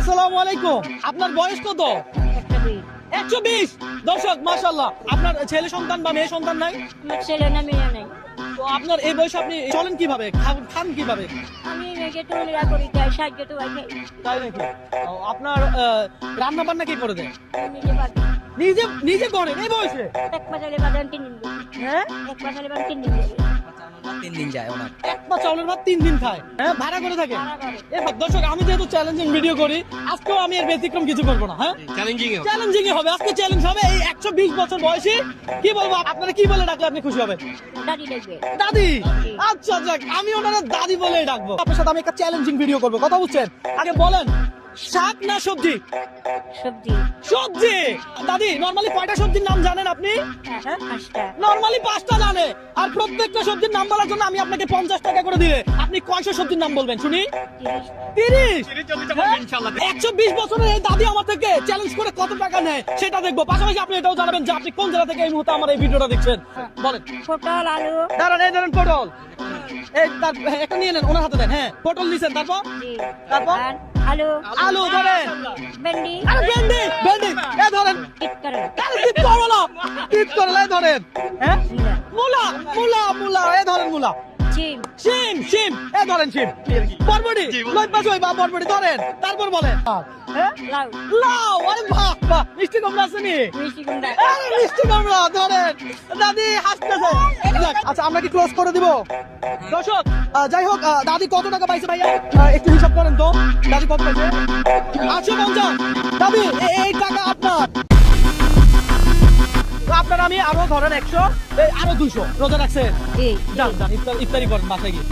আসসালামু আলাইকুম। আপনার বয়স কত? 120। দর্শক মাশাআল্লাহ, আপনার ছেলে সন্তান বা মেয়ে সন্তান নাই? আমার ছেলে না মেয়ে নাই। তো আপনার এই বয়সে আপনি চলেন কিভাবে, খান কিভাবে? আমি মেয়েকে টুলিরা করি, তাই সাহায্য তো খাই। তাই নাকি? আপনার রান্না বান্না কি করে দেন? আমি নিজে পারি। নিজে নিজে করেন এই বয়সে? এক মাসালে বাদাম 3 দিন ধরে। হ্যাঁ, এক মাসালে বাদাম 3 দিন ধরে। 3 দিন যায় ওনার। এক পা চাউলের ভাত 3 দিন খায়। হ্যাঁ, ভাড়া করে থাকে। ভাড়া করে। এবার দর্শক, আমি যেহেতু চ্যালেঞ্জিং ভিডিও করি, আজকেও আমি এর ব্যতিক্রম কিছু করবো না। হ্যাঁ, চ্যালেঞ্জিং হবে। আজকে চ্যালেঞ্জ হবে এই 120 বছর বয়সী, কি বলবো আপনারা, কি বলে ডাকলে আপনি খুশি হবেন? দাদি দেখবে। দাদি। আচ্ছা আচ্ছা, আমি ওনারা দাদি বলে ডাকবো। আপনার সাথে আমি একটা চ্যালেঞ্জিং ভিডিও করবো, কথা বুঝছেন? আগে বলেন, শাক না সবজি? সবজি। সবজি। দাদি, নরমালি কয়টা সবজির নাম জানেন আপনি? হ্যাঁ, 5টা। নরমালি 5টা জানে, আর প্রত্যেকটা সবজির নাম বলার জন্য আমি আপনাকে 50 টাকা করে দিলে আপনি কয়শো সবজির নাম বলবেন শুনি? 30। 30। 120 বছরের এই দাদি আমার থেকে চ্যালেঞ্জ করে কত টাকা নেয় সেটা দেখবো। পাশাপাশি আপনি এটাও জানাবেন যে আপনি কোন জেলা থেকে এই মুহূর্তে আমার এই ভিডিওটা দেখছেন। বলেন। পটল, আলু। দাঁড়ান, এই ধরেন পটল। এই একটা নিয়ে নেন, ওনার হাতে দেন। হ্যাঁ, পটল নিছেন, তারপর? জি। তারপর? আর আলু। আলু ধরেন। ভেন্ডি। আরে ভেন্ডি, ভেন্ডি এ ধরেন। টিট করে। আরে কি করলা, টিপ করলা এ ধরেন। হ্যাঁ, মূলা। মূলা, মূলা, মূলা এ ধরেন। মূলা। চিম। শিম, শিম এ ধরেন। শিম। বরবটি, লই পাঁচই বা বরবটি ধরেন। তারপর বলেন। হ্যাঁ, লাউ। লাউ। আরে বাহ বাহ, মিষ্টি কুমড়া আছে নি? মিষ্টি কুমড়া। আরে মিষ্টি কুমড়া ধরেন। দাদি হাসতেছে। যাক, আচ্ছা আমরা কি ক্লোজ করে দিব? দর্শক, যাই হোক, দাদি কত টাকা পাইছে ভাইয়া একটু হিসাব করেন তো। দাদি কত পাইছে? 850। দাদি এই টাকা আপনার। তো আপনার আমি আরো ধরেন 100, আরো 200 রোজা রাখছেন। জি। যান যান, ইফতারি করেন বাসায় গিয়ে।